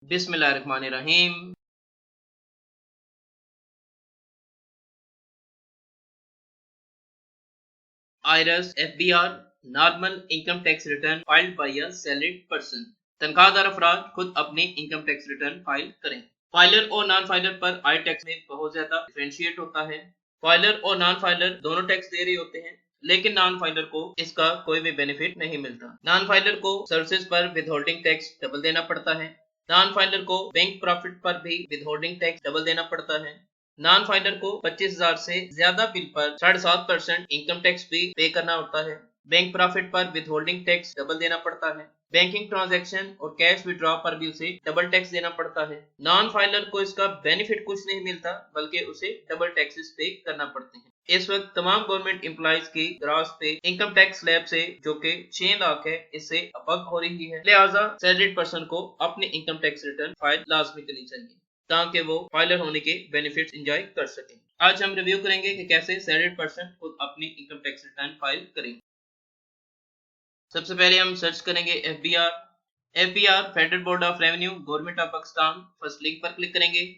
बिस्मिल्लाहिर्रहमानिर्रहीम। IRIS FBR normal income tax return filed by a salaried person. तनख्वाहदार अफराद खुद अपनी इनकम टैक्स रिटर्न फाइल करें। फाइलर और नॉन फाइलर पर आई टैक्स में बहुत ज्यादा डिफरेंशिएट होता है। फाइलर और नॉन फाइलर दोनों टैक्स दे रहे होते हैं, लेकिन नॉन फाइलर को इसका कोई भी बेनिफिट नहीं मिलता। नॉन फाइलर को सर्विसेज पर विदहोल्डिंग टैक्स डबल देना पड़ता है। नॉन फाइलर को बैंक प्रॉफिट पर भी विदहोल्डिंग टैक्स डबल देना पड़ता है। नॉन फाइलर को 25,000 से ज्यादा बिल पर 7.5% इनकम टैक्स भी पे करना होता है। बैंक प्रॉफिट पर विदहोल्डिंग टैक्स डबल देना पड़ता है। बैंकिंग ट्रांजैक्शन और कैश विड्रॉ पर भी उसे डबल टैक्स देना पड़ता है। नॉन फाइलर को इसका बेनिफिट कुछ नहीं मिलता, बल्कि उसे डबल टैक्सेस पे करना पड़ते हैं। इस वक्त तमाम गवर्नमेंट एम्प्लॉइज की ग्रॉस पे इनकम टैक्स स्लैब से, जो कि 6 लाख है, इससे अबव हो रही है। लिहाजा सैलरीड पर्सन को अपनी इनकम टैक्स रिटर्न फाइल लाजमी करनी चाहिए, ताकि वो फाइलर होने के बेनिफिट्स एंजॉय कर सकें। आज हम रिव्यू करेंगे कि कैसे सैलरीड पर्सन खुद अपनी इनकम टैक्स रिटर्न फाइल करें। सबसे पहले हम सर्च करेंगे FBR. FBR federal board of revenue government of Pakistan. First link पर क्लिक करेंगे।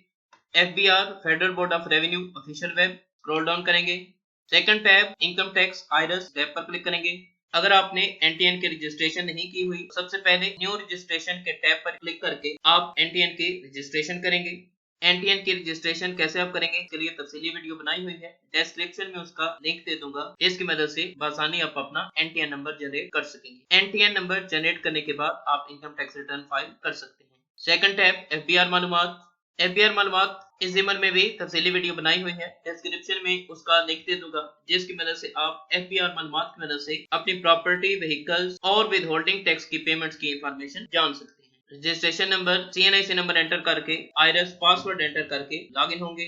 FBR federal board of revenue official web. Scroll down करेंगे। Second tab income tax IRIS tab पर click करेंगे। अगर आपने एनटीएन की रजिस्ट्रेशन नहीं की हुई, सबसे पहले न्यू रजिस्ट्रेशन के टैब पर क्लिक करके आप एनटीएन की रजिस्ट्रेशन करेंगे। एनटीएन की रजिस्ट्रेशन कैसे आप करेंगे, इसके लिए तफसीली वीडियो बनाई हुई है, डिस्क्रिप्शन में उसका लिंक दे दूंगा, जिसकी मदद से बआसानी आप अपना एनटीएन नंबर जनरेट कर सकेंगे। एनटीएन नंबर जनरेट करने के बाद आप इनकम टैक्स रिटर्न फाइल कर सकते हैं। सेकंड टैब एफबीआर मालूमात। एफबीआर मालूमात इस जिमन में भी तफसीली वीडियो बनाई हुई है, डिस्क्रिप्शन में उसका लिंक दे दूंगा, जिसकी मदद से आप एफबीआर मालूमात की मदद से अपनी प्रॉपर्टी, व्हीकल्स और विद होल्डिंग टैक्स की पेमेंट्स की इंफॉर्मेशन जान सकते हैं। Registration number, CNIC number enter करके आयरस पासवर्ड एंटर करके लॉगिन होंगे।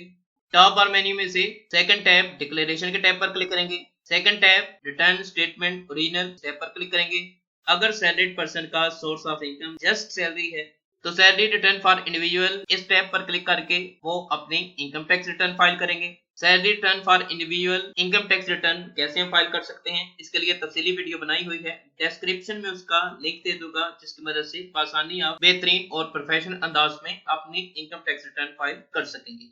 टॉप बार मेन्यू में से सेकंड टैब डिक्लेरेशन के टैब पर क्लिक करेंगे। Second tab return statement original tab पर क्लिक करेंगे। अगर सैलरीड पर्सन का source of income just salary है, तो सैलरी रिटर्न फॉर इंडिविजुअल इस टैब पर क्लिक करके वो अपनी इनकम टैक्स रिटर्न फाइल करेंगे। Salary return for individual income tax return कैसे हम फाइल कर सकते हैं, इसके लिए तफसीली वीडियो बनाई हुई है, डिस्क्रिप्शन में उसका लिंक दे दूंगा, जिसकी मदद से आसानी आप बेहतरीन और प्रोफेशनल अंदाज में अपनी इनकम टैक्स रिटर्न फाइल कर सकेंगे।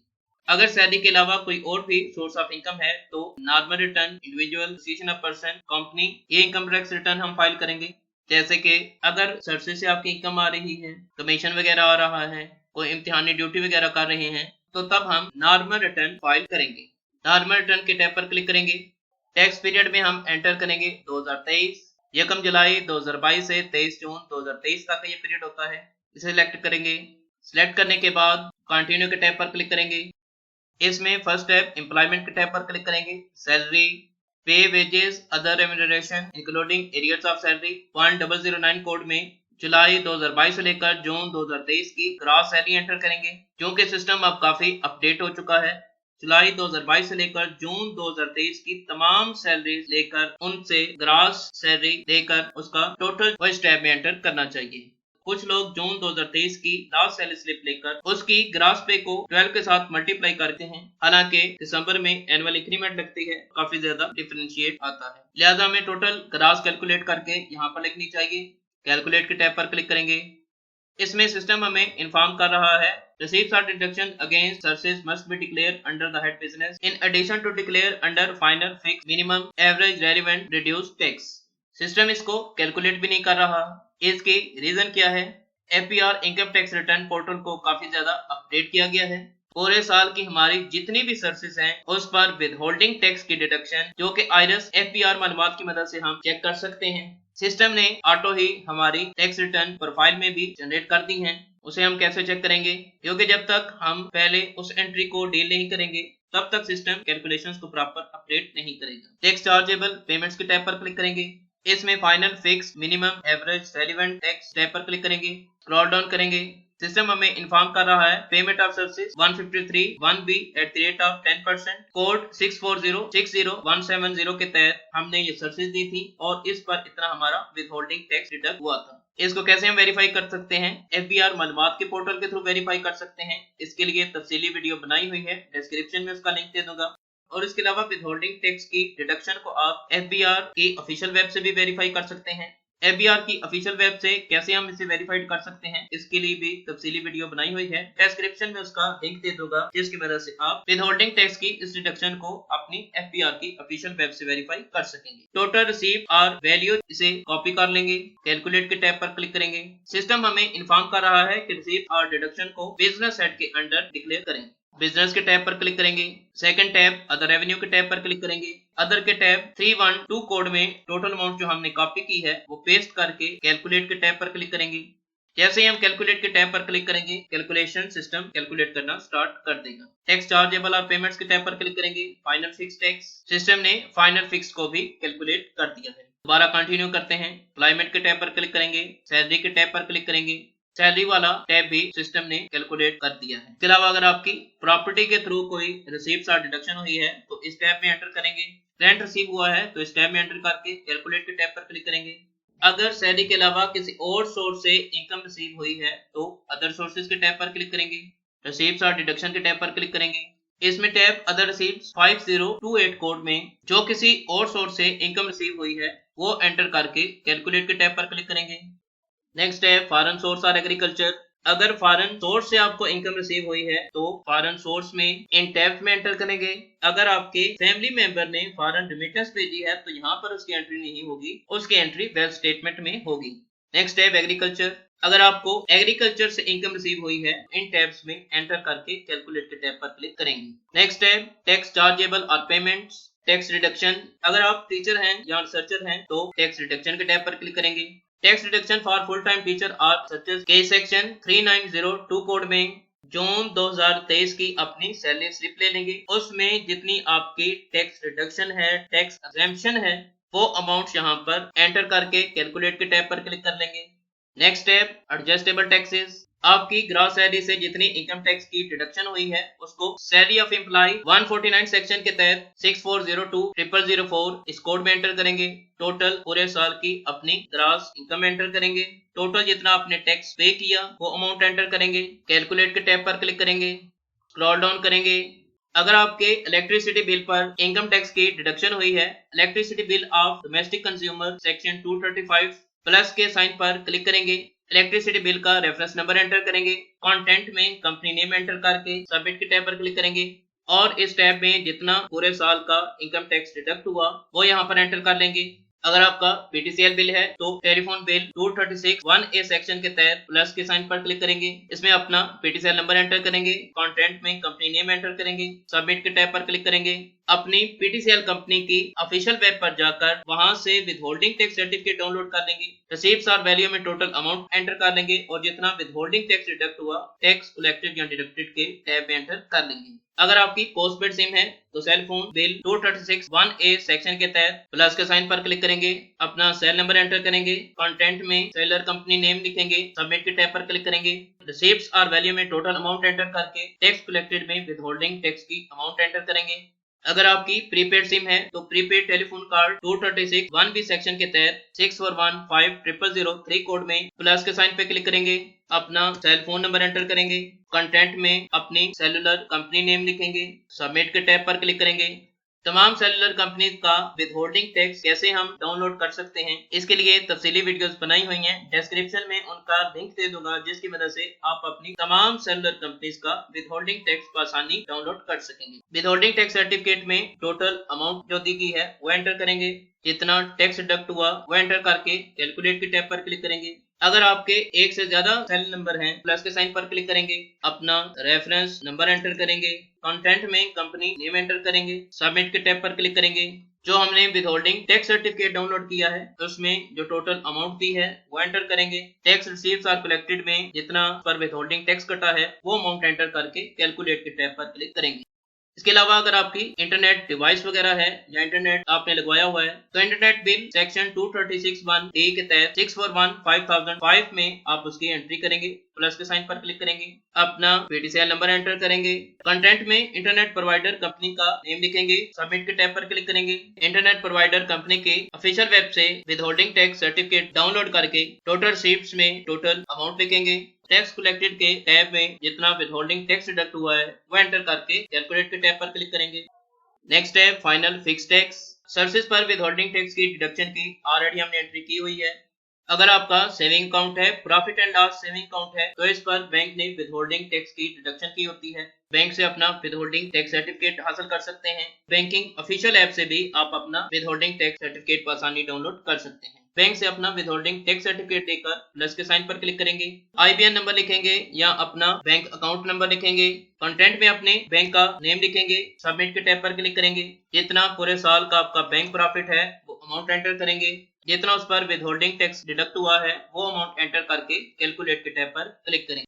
अगर सैलरी के अलावा कोई और भी सोर्स ऑफ इनकम है, तो normal return, individual, association of person, company, ये इनकम टैक्स रिटर्न हम फाइल करेंगे। जैसे कि अगर सर्विस से आपकी इनकम आ रही है, कमीशन वगैरह आ रहा है, कोई इम्तिहानी ड्यूटी वगैरह कर रहे हैं, तो तब हम नॉर्मल रिटर्न फाइल करेंगे। नॉर्मल रिटर्न के टैब पर क्लिक करेंगे। टैक्स पीरियड में हम एंटर करेंगे 2023, 1 जुलाई 2022 से 23 जून 2023 तक ये पीरियड होता है। इसे सिलेक्ट करेंगे। सिलेक्ट करने के बाद कंटिन्यू के टैब पर क्लिक करेंगे। इसमें फर्स्ट टैब एम्प्लॉयमेंट के टैब पर क्लिक करेंगे। सैलरी, पे, wages, other remuneration including arrears of salary 1009 code में जुलाई 2022 से लेकर जून 2023 की ग्रॉस सैलरी एंटर करेंगे। क्योंकि सिस्टम अब काफी अपडेट हो चुका है, जुलाई 2022 से लेकर जून 2023 की तमाम सैलरी लेकर उनसे ग्रॉस सैलरी लेकर उसका टोटल इस टैब में एंटर करना चाहिए। कुछ लोग जून 2023 की लास्ट सैलरी स्लिप लेकर उसकी ग्रास पे को 12 के साथ मल्टीप्लाई करते हैं, हालांकि दिसंबर में एनुअल इंक्रीमेंट लगती है, काफी ज्यादा डिफरेंशिएट आता है। लिहाजा हमें टोटल ग्रास कैलकुलेट करके यहाँ पर लिखनी चाहिए। कैलकुलेट के टैब पर क्लिक करेंगे। इसमें सिस्टम हमें इन्फॉर्म कर रहा है, receipts or deduction against services must be declared under the head business in addition to declare under final fixed minimum average relevant reduced tax। System इसको कैलकुलेट भी नहीं कर रहा। इसकी रीजन क्या है? FBR income tax return portal को काफी ज्यादा अपडेट किया गया है। पूरे साल की हमारी जितनी भी सर्विसेज हैं, उस पर विद होल्डिंग टैक्स की डिडक्शन, जो कि आयरस एफबीआर मालूमात की मदद से हम चेक कर सकते हैं। सिस्टम ने ऑटो ही हमारी टैक्स रिटर्न प्रोफाइल में भी जनरेट कर दी है। उसे हम कैसे चेक करेंगे? क्योंकि जब तक हम पहले उस एंट्री को डील नहीं करेंगे, तब तक सिस्टम कैलकुलेशंस को प्रॉपर अपडेट नहीं करेगा। टैक्स चार्जेबल पेमेंट्स के टैब पर क्लिक करेंगे। इसमें final fix minimum average relevant tax tab पर क्लिक करेंगे। स्क्रॉल डाउन करेंगे। सिस्टम हमें इन्फॉर्म कर रहा है, payment of services 153(1)(b) at the rate of 10%, code 64060,170 के तहत हमने ये सर्विसेज दी थी और इस पर इतना हमारा विद होल्डिंग टैक्स डिडक्ट हुआ था। इसको कैसे हम वेरीफाई कर सकते हैं? एफबीआर मालूमात के पोर्टल के थ्रू वेरीफाई कर सकते हैं। इसके लिए तफसीली वीडियो बनाई हुई है, डिस्क्रिप्शन में उसका लिंक दे दूंगा। और इसके अलावा विद होल्डिंग टैक्स की डिडक्शन को आप एफबीआर की ऑफिशियल वेब से भी वेरीफाई कर सकते हैं। एफबीआर की ऑफिशियल वेब से कैसे हम इसे वेरीफाइड कर सकते हैं, इसके लिए भी तफसीली वीडियो बनाई हुई है। डिस्क्रिप्शन में उसका लिंक दे दूंगा, जिसकी मदद से आप विदहोल्डिंग टैक्स की इस डिडक्शन को अपनी एफबीआर की ऑफिशियल वेब से वेरीफाई कर सकेंगे। टोटल रिसीव और वैल्यू इसे कॉपी कर लेंगे, कैलकुलेट के टैब पर क्लिक करेंगे। सिस्टम हमें इन्फॉर्म कर रहा है कि रिसीव और डिडक्शन को बिजनेस हेड के अंडर डिक्लेयर करें। बिजनेस के टैब पर क्लिक करेंगे। सेकंड टैब अदर रेवेन्यू के टैब पर क्लिक करेंगे। अदर के टैब 312 कोड में टोटल अमाउंट जो हमने कॉपी की है वो पेस्ट करके कैलकुलेट के टैब पर क्लिक करेंगे। जैसे ही हम कैलकुलेट के टैब पर क्लिक करेंगे, कैलकुलेशन सिस्टम कैलकुलेट करना स्टार्ट कर देगा। टैक्स चार्जेबल और पेमेंट्स के टैब पर क्लिक करेंगे। फाइनल फिक्स टैक्स, सिस्टम ने फाइनल फिक्स को भी कैलकुलेट कर दिया है। दोबारा कंटिन्यू करते हैं। एम्प्लॉयमेंट के टैब पर क्लिक करेंगे। सैलरी के टैब पर क्लिक करेंगे। सैलरी वाला टैब भी सिस्टम ने कैलकुलेट कर दिया है। इसके अलावा अगर आपकी प्रॉपर्टी के थ्रू कोई रिसीप्ट और डिडक्शन हुई है तो इस टैब में एंटर करेंगे। रेंट रिसीव हुआ है तो इस टैब में एंटर करके कैलकुलेट के टैब पर क्लिक करेंगे। अगर सैलरी के अलावा किसी और सोर्स से इनकम रिसीव हुई है तो अदर सोर्सेज के टैब पर क्लिक करेंगे। रिसीप्ट और डिडक्शन के टैब पर क्लिक करेंगे। इसमें टैब अदर रिसीप्ट 5028 कोड में जो किसी और सोर्स से इनकम रिसीव हुई है वो एंटर करके कैलकुलेट के टैब पर क्लिक करेंगे। नेक्स्ट है फॉरेन सोर्स और एग्रीकल्चर। अगर फॉरेन सोर्स से आपको इनकम रिसीव हुई है तो फॉरेन सोर्स में इन टैब में एंटर करेंगे। अगर आपके फैमिली मेंबर ने फॉरेन रेमिटेंस भेजी है तो यहाँ पर उसकी एंट्री नहीं होगी, उसकी एंट्री वेल्थ स्टेटमेंट में होगी। नेक्स्ट है एग्रीकल्चर। अगर आपको एग्रीकल्चर से इनकम रिसीव हुई है, इन टैब्स में एंटर करके कैलकुलेट के टैब पर क्लिक करेंगे। नेक्स्ट है टैक्स चार्जेबल और पेमेंट्स। टैक्स रिडक्शन, अगर आप टीचर हैं या रिसर्चर हैं तो टैक्स रिडक्शन के टैब पर क्लिक करेंगे। Tax reduction for full time teacher और रिसर्चर्स के सेक्शन 3902 कोड में जून 2023 की अपनी सैलरी स्लिप ले लेंगे। उसमें जितनी आपकी टैक्स रिडक्शन है, टैक्स एग्जेम्पशन है, वो अमाउंट यहाँ पर एंटर करके कैलकुलेट के टैब पर क्लिक कर लेंगे। Next step adjustable taxes. आपकी ग्रॉस सैलरी से जितनी इनकम टैक्स की डिडक्शन हुई है उसको सैलरी ऑफ एम्प्लॉय 149 सेक्शन के तहत 64020004 इस कोड में एंटर करेंगे। टोटल पूरे साल की अपनी ग्रॉस इनकम एंटर करेंगे। टोटल जितना आपने टैक्स पे किया वो अमाउंट एंटर करेंगे। कैलकुलेट के टैब पर क्लिक करेंगे। स्क्रॉल डाउन करेंगे। अगर आपके इलेक्ट्रिसिटी बिल पर इनकम टैक्स की डिडक्शन हुई है, electricity bill of domestic consumer section 235 plus के साइन पर क्लिक करेंगे। इलेक्ट्रिसिटी बिल का रेफरेंस नंबर एंटर करेंगे। कंटेंट में कंपनी नेम एंटर करके सबमिट के टैब पर क्लिक करेंगे और इस टैब में जितना पूरे साल का इनकम टैक्स डिडक्ट हुआ वो यहाँ पर एंटर कर लेंगे। अगर आपका पीटीसीएल बिल है तो टेलीफोन बिल 236 1A सेक्शन के तहत प्लस के साइन पर क्लिक करेंगे। इसमें अपना पीटीसीएल नंबर एंटर करेंगे। कंटेंट में कंपनी नेम एंटर करेंगे। सबमिट के टैब पर क्लिक करेंगे। अपनी पीटीसीएल कंपनी की ऑफिशियल वेब पर जाकर वहां से विदहोल्डिंग टैक्स सर्टिफिकेट डाउनलोड कर लेंगे। रिसीप्ट्स और वैल्यू में टोटल अमाउंट एंटर कर लेंगे और जितना विदहोल्डिंग टैक्स डिडक्ट हुआ टैक्स कलेक्टेड या डिडक्टेड के टैब में एंटर कर लेंगे। अगर आपकी पोस्टपेड सिम है तो cell phone bill 236 1A section के तहत प्लस के साइन पर क्लिक करेंगे। अपना सेल नंबर एंटर करेंगे। कंटेंट में सेलर कंपनी नेम लिखेंगे। सबमिट के टैब पर क्लिक करेंगे। रिसीप्ट्स और वैल्यू में टोटल अमाउंट एंटर करके टैक्स कलेक्टेड में विदहोल्डिंग टैक्स की अमाउंट एंटर करेंगे। अगर आपकी प्रीपेड सिम है तो prepaid telephone card 236 1B section के तहत 64150003 कोड में प्लस के साइन पे क्लिक करेंगे। अपना सेल फोन नंबर एंटर करेंगे। कंटेंट में अपनी सेलुलर कंपनी नेम लिखेंगे। सबमिट के टैब पर क्लिक करेंगे। तमाम सेलुलर कंपनी का विदहोल्डिंग टैक्स कैसे हम डाउनलोड कर सकते हैं, इसके लिए तफसीली वीडियोस बनाई हुई हैं। डिस्क्रिप्शन में उनका लिंक दे दूंगा, जिसकी मदद से आप अपनी तमाम सेलुलर कंपनीज का विदहोल्डिंग टैक्स को आसानी डाउनलोड कर सकेंगे। विदहोल्डिंग टैक्स सर्टिफिकेट में टोटल अमाउंट जो दी गई है वो एंटर करेंगे। जितना टैक्स डिडक्ट हुआ वो एंटर करके कैलकुलेट के टैब पर क्लिक करेंगे। अगर आपके एक से ज्यादा सेल नंबर हैं, प्लस के साइन पर क्लिक करेंगे। अपना रेफरेंस नंबर एंटर करेंगे। कंटेंट में कंपनी नेम एंटर करेंगे। सबमिट के टैब पर क्लिक करेंगे। जो हमने विदहोल्डिंग टैक्स सर्टिफिकेट डाउनलोड किया है उसमें जो टोटल अमाउंट दी है वो एंटर करेंगे। टैक्स रिसीव्स आर कलेक्टेड में जितना पर विदहोल्डिंग टैक्स कटा है वो अमाउंट एंटर करके कैलकुलेट के टैब पर क्लिक करेंगे। इसके अलावा अगर आपकी इंटरनेट डिवाइस वगैरह है या इंटरनेट आपने लगवाया हुआ है तो इंटरनेट बिल सेक्शन 236 1A के तहत 6415005 में आप उसकी एंट्री करेंगे। प्लस के साइन पर क्लिक करेंगे। अपना पीटीसीएल नंबर एंटर करेंगे। कंटेंट में इंटरनेट प्रोवाइडर कंपनी का नेम लिखेंगे। सबमिट के टैब पर क्लिक करेंगे। इंटरनेट प्रोवाइडर कंपनी के ऑफिशियल वेब से विदहोल्डिंग टैक्स सर्टिफिकेट डाउनलोड करके टोटल रिसीप्ट्स में टोटल अमाउंट लिखेंगे। टैक्स कलेक्टेड के टैब में जितना विदहोल्डिंग टैक्स डिडक्ट हुआ है वो एंटर करके कैलकुलेट के टैब पर क्लिक करेंगे। नेक्स्ट है फाइनल फिक्स टैक्स। सर्विसेज पर विदहोल्डिंग टैक्स की डिडक्शन की ऑलरेडी हमने एंट्री की हुई है। अगर आपका सेविंग अकाउंट है, profit and loss saving account है, तो इस पर बैंक ने विदहोल्डिंग टैक्स की डिडक्शन की होती है। बैंक से अपना विदहोल्डिंग टैक्स सर्टिफिकेट हासिल कर सकते हैं। बैंकिंग ऑफिशियल ऐप से भी आप अपना विदहोल्डिंग टैक्स सर्टिफिकेट पर आसानी डाउनलोड कर सकते हैं। बैंक से अपना विदहोल्डिंग टैक्स सर्टिफिकेट देकर प्लस के साइन पर क्लिक करेंगे, आईबीएन नंबर लिखेंगे या अपना बैंक अकाउंट नंबर लिखेंगे, कंटेंट में अपने बैंक का नेम लिखेंगे, सबमिट के टैब पर क्लिक करेंगे। जितना पूरे साल का आपका बैंक प्रॉफिट है वो अमाउंट एंटर करेंगे, जितना उस पर विदहोल्डिंग टैक्स डिडक्ट हुआ है वो अमाउंट एंटर करके कैलकुलेट के टैब पर क्लिक करेंगे।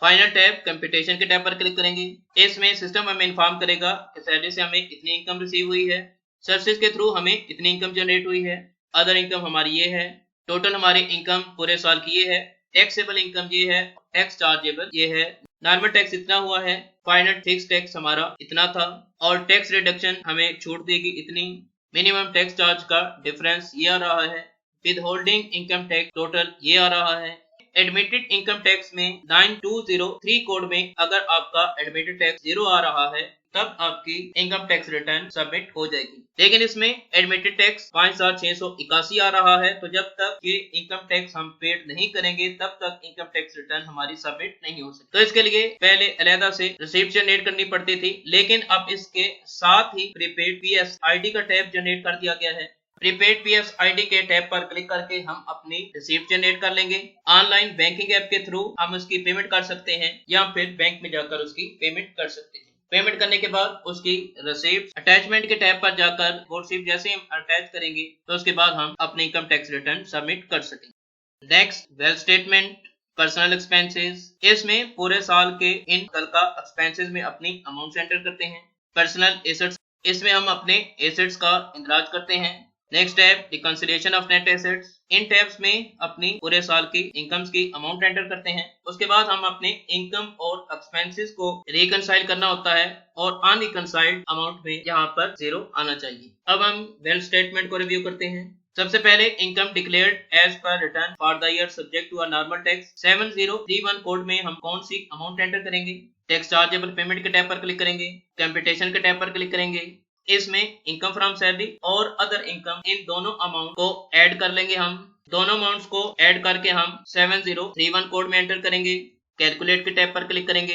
फाइनल टैब कंप्यूटेशन के टैब पर क्लिक करेंगे। इसमें सिस्टम हमें इन्फॉर्म करेगा कि सैलरी से हमें इतनी इनकम रिसीव हुई है, सर्विसेज के थ्रू हमें इतनी इनकम जनरेट हुई है, अदर इनकम हमारी ये है, टोटल हमारी इनकम पूरे साल की ये है, टैक्सेबल इनकम ये है, टैक्स चार्जेबल ये है, नॉर्मल टैक्स इतना हुआ है, फाइनल फिक्स टैक्स हमारा इतना था और टैक्स रिडक्शन हमें छूट देगी इतनी, मिनिमम टैक्स चार्ज का डिफरेंस ये आ रहा है, विदहोल्डिंग इनकम टैक्स टोटल ये आ रहा है। एडमिटेड इनकम टैक्स में 9203 कोड में अगर आपका एडमिटेड टैक्स 0 आ रहा है तब आपकी इनकम टैक्स रिटर्न सबमिट हो जाएगी। लेकिन इसमें एडमिटेड टैक्स 5681 आ रहा है, तो जब तक ये इनकम टैक्स हम पेड नहीं करेंगे तब तक इनकम टैक्स रिटर्न हमारी सबमिट नहीं हो सकती। तो इसके लिए पहले अलहदा से रिसीप्ट जनरेट करनी पड़ती थी, लेकिन अब इसके साथ ही प्रीपेड पीएसआईडी का टैब जनरेट कर दिया गया है। प्रीपेड पीएसआईडी के टैब पर क्लिक करके हम अपनी रिसीप्ट जनरेट कर लेंगे। ऑनलाइन बैंकिंग ऐप के थ्रू हम उसकी पेमेंट कर सकते हैं या फिर बैंक में जाकर उसकी पेमेंट कर सकते हैं। पेमेंट करने के बाद उसकी रिसीप्ट अटैचमेंट के टैब पर जाकर वो रिसीप्ट जैसे हम अटैच करेंगे तो उसके बाद हम अपने इनकम टैक्स रिटर्न सबमिट कर सकेंगे। Next, wealth statement, personal expenses. इसमें पूरे साल के इन साल का एक्सपेंसेस में अपनी अमाउंट एंटर करते हैं। पर्सनल एसेट्स, इसमें हम अपने एसेट्स का इंदराज करते हैं। Next tab, reconciliation of net assets. In tabs में अपनी पूरे साल की इनकम्स की अमाउंट एंटर करते हैं। उसके बाद हम अपने इनकम और एक्सपेंसेस को रिकंसाइल करना होता है और अनरिकंसाइल्ड अमाउंट में यहाँ पर 0 आना चाहिए। अब हम वेल्थ स्टेटमेंट को रिव्यू करते हैं। सबसे पहले income declared as per return for the year subject to a normal tax 7031 code में हम कौन सी अमाउंट एंटर करेंगे। टैक्स चार्जेबल पेमेंट के टैब पर क्लिक करेंगे, कंप्यूटेशन के टैब पर क्लिक करेंगे। इसमें इनकम फ्रॉम सैलरी और अदर इनकम इन दोनों अमाउंट को ऐड कर लेंगे। हम दोनों अमाउंट्स को ऐड करके हम 7031 कोड में एंटर करेंगे। कैलकुलेट के टैब पर क्लिक करेंगे।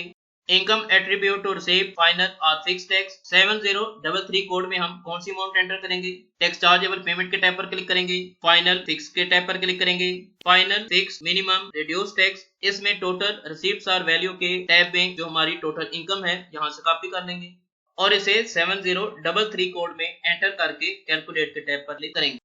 Income attribute to receive final और फिक्स टैक्स 7033 कोड में हम कौन सी अमाउंट एंटर करेंगे। टैक्स चार्जेबल पेमेंट के टैब पर क्लिक करेंगे। फाइनल फिक्स के टैब पर क्लिक करेंगे। Final fix minimum reduce tax, इसमें टोटल रिसीप्ट्स और वैल्यू के टैब में जो हमारी टोटल इनकम है यहाँ से कॉपी कर लेंगे और इसे 7033 कोड में एंटर करके कैलकुलेट के टैब पर क्लिक करेंगे।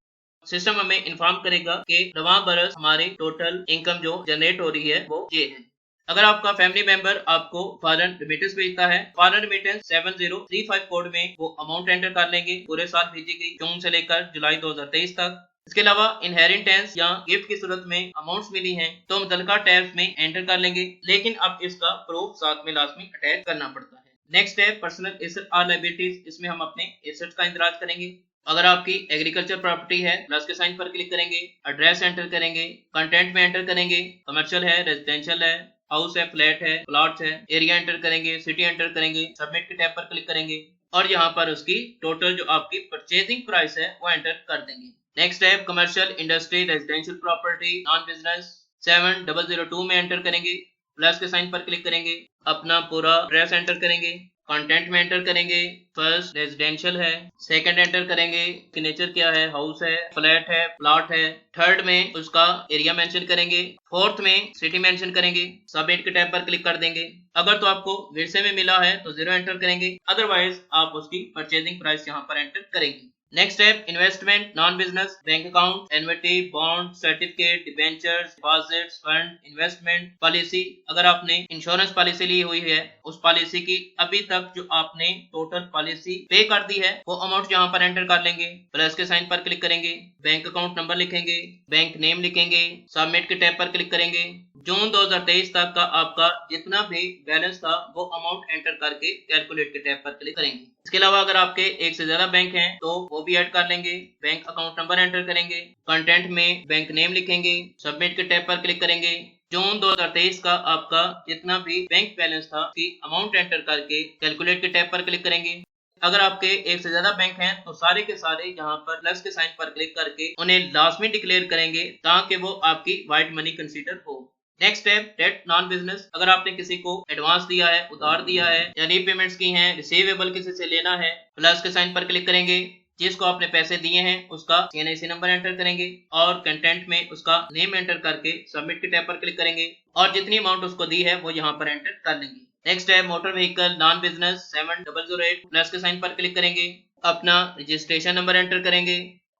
सिस्टम हमें इन्फॉर्म करेगा कि रवां बरस हमारी टोटल इनकम जो जनरेट हो रही है वो ये है। अगर आपका फैमिली मेंबर आपको फॉरेन रेमिटेंस भेजता है, फॉरेन रेमिटेंस 7035 कोड में वो अमाउंट एंटर कर लेंगे पूरे साल भेजी गई जून से लेकर जुलाई 2023 तक। इसके अलावा इनहेरिटेंस या गिफ्ट की सूरत में अमाउंट्स मिली हैं तो मुतल्लिका टैब्स में एंटर कर लेंगे, लेकिन अब इसका प्रूफ साथ में लाजमी अटैच करना पड़ता है। नेक्स्ट है पर्सनल एसेट और लायबिलिटीज। इसमें हम अपने एसेट्स का इंदराज करेंगे। अगर आपकी एग्रीकल्चर प्रॉपर्टी है, प्लस के साइन पर क्लिक करेंगे, एड्रेस एंटर करेंगे, कंटेंट में एंटर करेंगे, कमर्शियल है, रेजिडेंशियल है, हाउस है, फ्लैट है, प्लॉट्स है, एरिया एंटर करेंगे, सिटी एंटर करेंगे, सबमिट के टैब पर क्लिक करेंगे और यहाँ पर उसकी टोटल जो आपकी परचेजिंग प्राइस है वो एंटर कर देंगे। नेक्स्ट है commercial, industry, residential property, non business 7002 में एंटर करेंगे, प्लस के साइन पर क्लिक करेंगे, अपना पूरा एड्रेस एंटर करेंगे, कंटेंट में एंटर करेंगे, फर्स्ट रेजिडेंशियल है, सेकंड एंटर करेंगे, नेचर क्या है, हाउस है, फ्लैट है, प्लॉट है, थर्ड में उसका एरिया मेंशन करेंगे, फोर्थ में सिटी मेंशन करेंगे, सबमिट के टैब पर क्लिक कर देंगे। अगर तो आपको विरसे में मिला है तो 0 एंटर करेंगे, अदरवाइज आप उसकी परचेजिंग प्राइस यहाँ पर एंटर करेंगे। नेक्स्ट है investment, non business, bank account, annuity, bond, certificate, debentures, deposits, fund, investment, policy. अगर आपने इंश्योरेंस पॉलिसी ली हुई है उस पॉलिसी की अभी तक जो आपने टोटल पॉलिसी पे कर दी है वो अमाउंट यहाँ पर एंटर कर लेंगे। प्लस के साइन पर क्लिक करेंगे, बैंक अकाउंट नंबर लिखेंगे, बैंक नेम लिखेंगे, सबमिट के टैब पर क्लिक करेंगे। जून 2023 तक का आपका जितना भी बैलेंस था वो अमाउंट एंटर करके कैलकुलेट के टैब पर क्लिक करेंगे। इसके अलावा अगर आपके एक से ज्यादा बैंक हैं तो वो भी ऐड कर लेंगे। बैंक अकाउंट नंबर एंटर करेंगे, कंटेंट में बैंक नेम लिखेंगे, सबमिट के टैब पर क्लिक करेंगे। जून 2023 का आपका जितना भी बैंक बैलेंस था उसकी अमाउंट एंटर करके कैलकुलेट के टैब पर क्लिक करेंगे। अगर आपके एक से ज्यादा बैंक हैं तो सारे के सारे यहाँ पर प्लस के साइन पर क्लिक करके उन्हें लाजमी डिक्लेयर करेंगे ताकि वो आपकी व्हाइट मनी कंसीडर हो। Next step, debt non business. अगर आपने किसी को एडवांस दिया है, उधार दिया है या रीपेमेंट्स की हैं, रिसीवेबल किसी से लेना है, प्लस के साइन पर क्लिक करेंगे। जिसको आपने पैसे दिए हैं उसका CNIC नंबर एंटर करेंगे और कंटेंट में उसका नेम एंटर करके सबमिट के टैब पर क्लिक करेंगे और जितनी अमाउंट उसको दी है वो यहाँ पर एंटर कर लेंगे। नेक्स्ट है motor vehicle non business 7008, plus के साइन पर क्लिक करेंगे, अपना रजिस्ट्रेशन नंबर एंटर करेंगे,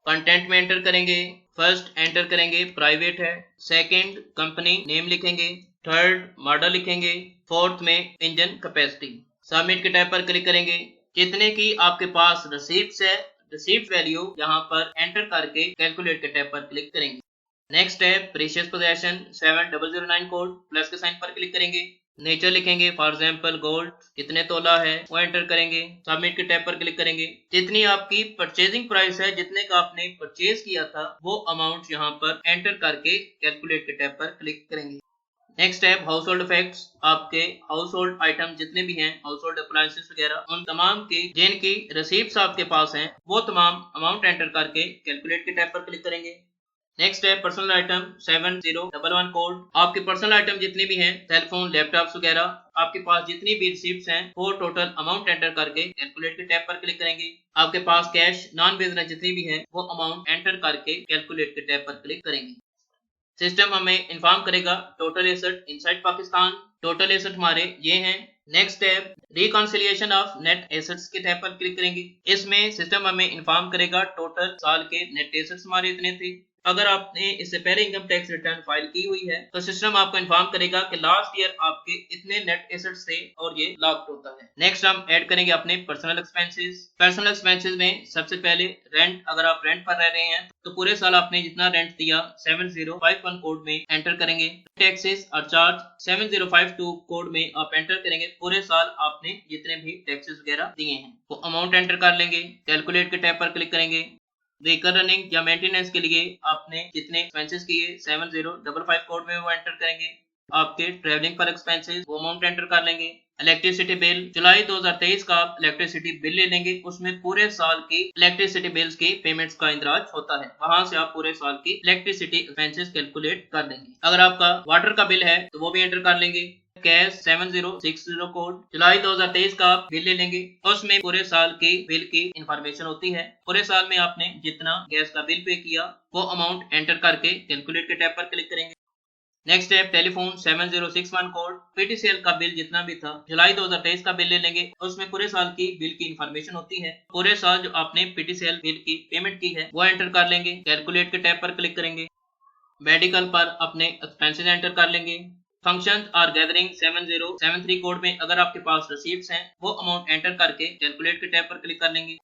कंटेंट में एंटर करेंगे, फर्स्ट एंटर करेंगे प्राइवेट है, सेकंड कंपनी नेम लिखेंगे, थर्ड मॉडल लिखेंगे, फोर्थ में इंजन कैपेसिटी। सबमिट के टैब पर क्लिक करेंगे। जितने की आपके पास रिसीप्ट्स है, रिसीप्ट वैल्यू यहाँ पर एंटर करके कैलकुलेट के टैब पर क्लिक करेंगे। नेक्स्ट है प्रीशियस पोजेशन 7009 कोड, प्लस के साइन पर क्लिक करेंगे, नेचर लिखेंगे, फॉर एग्जांपल गोल्ड कितने तोला है वो एंटर करेंगे, सबमिट के टैब पर क्लिक करेंगे। जितनी आपकी परचेजिंग प्राइस है, जितने का आपने परचेज किया था वो अमाउंट यहाँ पर एंटर करके कैलकुलेट के टैब पर क्लिक करेंगे। नेक्स्ट है हाउस होल्ड इफेक्ट्स। आपके हाउस होल्ड आइटम जितने भी हैं, हाउस होल्ड अप्लायंसेस वगैरह, उन तमाम की जिनकी रिसीप्ट्स आपके पास हैं वो तमाम अमाउंट एंटर करके कैलकुलेट के टैब पर क्लिक करेंगे। नेक्स्ट है पर्सनल आइटम 7011 कोड। आपके पर्सनल आइटम जितने भी हैं, सेलफोन, लैपटॉप्स वगैरह, आपके पास जितनी भी रिसीप्ट्स हैं वो टोटल अमाउंट एंटर करके कैलकुलेट के टैब पर क्लिक करेंगे। आपके पास कैश नॉन बिजनेस जितनी भी है वो अमाउंट एंटर करके कैलकुलेट के टैब पर क्लिक करेंगे। सिस्टम हमें इन्फॉर्म करेगा total asset inside Pakistan. Total asset हमारे ये हैं। Next step reconciliation of net assets के टैब पर क्लिक करेंगे। इसमें सिस्टम हमें इन्फॉर्म करेगा टोटल साल के नेट एसेट्स हमारे इतने थे। अगर आपने इससे पहले इनकम टैक्स रिटर्न फाइल की हुई है तो सिस्टम आपको इन्फॉर्म करेगा कि लास्ट ईयर आपके इतने नेट एसेट्स थे और ये लॉक्ड होता है। नेक्स्ट हम ऐड करेंगे अपने पर्सनल एक्सपेंसेस। पर्सनल एक्सपेंसेस में सबसे पहले रेंट। अगर आप रेंट पर रह रहे हैं तो पूरे साल आपने जितना रेंट दिया 7051 कोड में एंटर करेंगे। टैक्सेस और चार्ज 7052 कोड में आप एंटर करेंगे। पूरे साल आपने जितने भी टैक्सेस वगैरह दिए हैं वो अमाउंट एंटर कर लेंगे। कैलकुलेट के टैब पर क्लिक करेंगे। व्हीकल रनिंग या मेंटेनेंस के लिए आपने जितने एक्सपेंसेस किए 7055 कोड में वो एंटर करेंगे। आपके ट्रैवलिंग पर एक्सपेंसेस वो अमाउंट एंटर कर लेंगे। इलेक्ट्रिसिटी बिल जुलाई 2023 का आप इलेक्ट्रिसिटी बिल ले लेंगे, उसमें पूरे साल की इलेक्ट्रिसिटी बिल्स की पेमेंट्स का इंदराज होता है। वहां से आप पूरे साल की इलेक्ट्रिसिटी एक्सपेंसेस कैलकुलेट कर लेंगे। अगर आपका वाटर का बिल है तो वो भी एंटर कर लेंगे। कैश 7060 कोड जुलाई 2023 का आप बिल ले लेंगे, उसमें पूरे साल की बिल की इंफॉर्मेशन होती है। पूरे साल में आपने जितना गैस का बिल पे किया वो अमाउंट एंटर करके कैलकुलेट के टैब पर क्लिक करेंगे। नेक्स्ट है टेलीफोन 7061 कोड। PTCL का बिल जितना भी था जुलाई 2023 का बिल ले लेंगे, उसमें पूरे साल की बिल की इंफॉर्मेशन होती है। पूरे साल जो आपने PTCL बिल की पेमेंट की है वो एंटर कर लेंगे। कैलकुलेट के टैब पर क्लिक करेंगे। मेडिकल पर अपने एक्सपेंसेस एंटर कर लेंगे। फंक्शन और गैदरिंग 7073 कोड में अगर आपके पास रिसीप्ट्स हैं वो अमाउंट एंटर करके कैलकुलेट के टैब पर क्लिक कर लेंगे।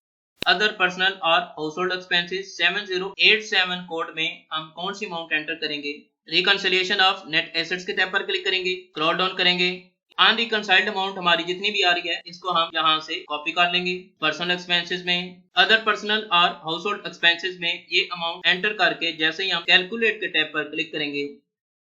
अदर पर्सनल और हाउस होल्ड एक्सपेंसेस 7087 कोड में हम कौन सी अमाउंट एंटर करेंगे। रिकंसिलिएशन ऑफ नेट एसेट्स के टैब पर क्लिक करेंगे। स्क्रॉल डाउन करेंगे। अनरिकंसाइल्ड अमाउंट हमारी जितनी भी आ रही है इसको हम यहाँ से कॉपी कर लेंगे। पर्सनल एक्सपेंसेस में अदर पर्सनल और हाउस होल्ड एक्सपेंसेस में ये अमाउंट एंटर करके जैसे ही हम कैलकुलेट के टैब पर क्लिक करेंगे,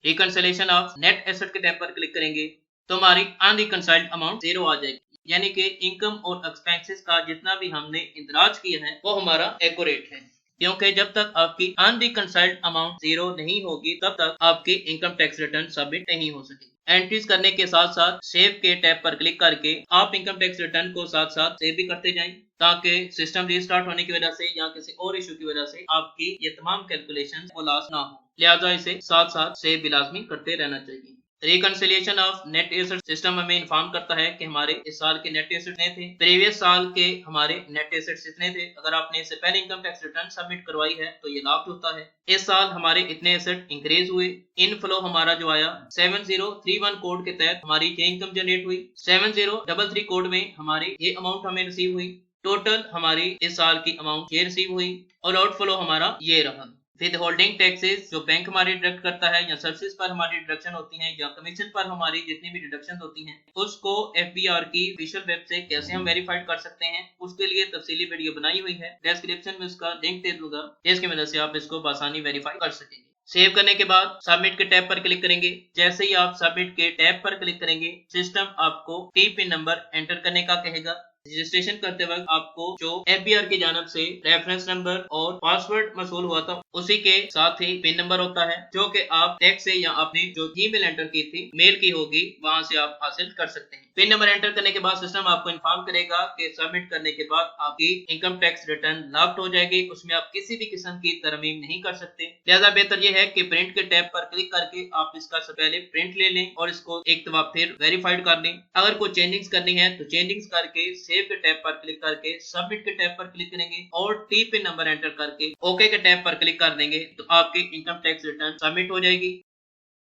रिकंसिलिएशन ऑफ नेट एसेट के टैब पर क्लिक करेंगे तो हमारी अनरिकंसाइल्ड अमाउंट 0 आ जाएगी। यानी कि इनकम और एक्सपेंसेस का जितना भी हमने इंदराज किया है वो हमारा एक्यूरेट है, क्योंकि जब तक आपकी अनरिकंसाइल्ड अमाउंट 0 नहीं होगी तब तक आपकी इनकम टैक्स रिटर्न सबमिट नहीं हो सकेगी। एंट्रीज करने के साथ साथ सेव के टैब पर क्लिक करके आप इनकम टैक्स रिटर्न को साथ साथ सेव भी करते जाएं, ताकि सिस्टम रीस्टार्ट होने की वजह से या किसी और इशू की वजह से आपकी ये तमाम कैलकुलेशन वो लॉस ना हो। लिहाजा इसे साथ साथ सेव भी लाजमी करते रहना चाहिए। Reconciliation of net asset system हमें इन्फॉर्म करता है कि हमारे इस साल के नेट एसेट कितने थे, प्रीवियस साल के हमारे नेट एसेट्स कितने थे। अगर आपने इससे पहले इनकम टैक्स रिटर्न सबमिट करवाई है तो ये लॉक्ड होता है। इस साल हमारे इतने एसेट इंक्रीज हुए। इनफ्लो हमारा जो आया 7031 कोड के तहत हमारी ये इनकम जनरेट हुई। 7033 कोड में हमारी ये अमाउंट हमें रिसीव हुई। टोटल हमारी इस साल की अमाउंट ये रिसीव हुई और आउटफ्लो हमारा ये रहा। विद होल्डिंग टैक्सेस जो बैंक हमारी डिडक्ट करता है या सर्विसेज पर हमारी डिडक्शन होती है या कमीशन पर हमारी जितनी भी डिडक्शन होती हैं, उसको FBR की ऑफिशियल वेब से कैसे हम वेरीफाइड कर सकते हैं, उसके लिए तफसीली वीडियो बनाई हुई है। डिस्क्रिप्शन में उसका लिंक दे दूंगा जिसकी मदद से आप इसको आसानी वेरीफाई कर सकेंगे। सेव करने के बाद सबमिट के टैब पर क्लिक करेंगे। जैसे ही आप सबमिट के टैब पर क्लिक करेंगे सिस्टम आपको टी पिन नंबर एंटर करने का कहेगा। रजिस्ट्रेशन करते वक्त आपको जो FBR की जानब से रेफरेंस नंबर और पासवर्ड मसूल हुआ था उसी के साथ ही पिन नंबर होता है, जो कि आप टैक्स से या अपनी जो ईमेल एंटर की थी मेल की होगी वहां से आप हासिल कर सकते हैं। पिन नंबर एंटर करने के बाद सिस्टम आपको इन्फॉर्म करेगा कि सबमिट करने के बाद आपकी इनकम टैक्स रिटर्न लॉक्ड हो जाएगी, उसमें आप किसी भी किस्म की तरमीम नहीं कर सकते। लिहाजा बेहतर यह है कि प्रिंट के टैब पर क्लिक करके आप इसका सबसे पहले प्रिंट ले लें और इसको एक दफा फिर वेरीफाइड कर लें। अगर कोई चेंजिंग्स करनी है तो चेंजिंग्स करके सेव के टैब पर क्लिक करके सबमिट के टैब पर क्लिक करेंगे और टी पिन नंबर एंटर करके ओके के टैब पर क्लिक कर देंगे तो आपकी इनकम टैक्स रिटर्न सबमिट हो जाएगी।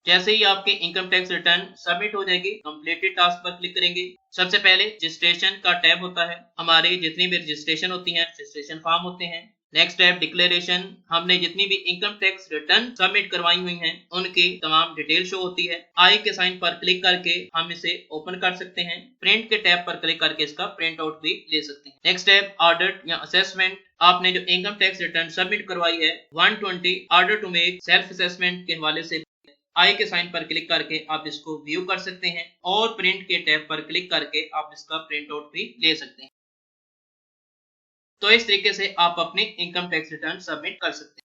जैसे ही आपकी इनकम टैक्स रिटर्न सबमिट हो जाएगी, कंप्लीटेड टास्क पर क्लिक करेंगे। सबसे पहले रजिस्ट्रेशन का टैब होता है, हमारी जितनी भी रजिस्ट्रेशन होती है, रजिस्ट्रेशन फॉर्म होते हैं। नेक्स्ट टैब डिक्लेरेशन, हमने जितनी भी इनकम टैक्स रिटर्न सबमिट करवाई हुई हैं उनकी तमाम डिटेल शो होती है। आई के साइन पर क्लिक करके हम इसे ओपन कर सकते हैं। प्रिंट के टैब पर क्लिक करके इसका प्रिंट आउट भी ले सकते हैं। नेक्स्ट टैब ऑडिट या असेसमेंट, आपने जो इनकम टैक्स रिटर्न सबमिट करवाई है 120 order to make self assessment के हवाले से आई के साइन पर क्लिक करके आप इसको व्यू कर सकते हैं और प्रिंट के टैब पर क्लिक करके आप इसका प्रिंट आउट भी ले सकते हैं। तो इस तरीके से आप अपनी इनकम टैक्स रिटर्न सबमिट कर सकते हैं।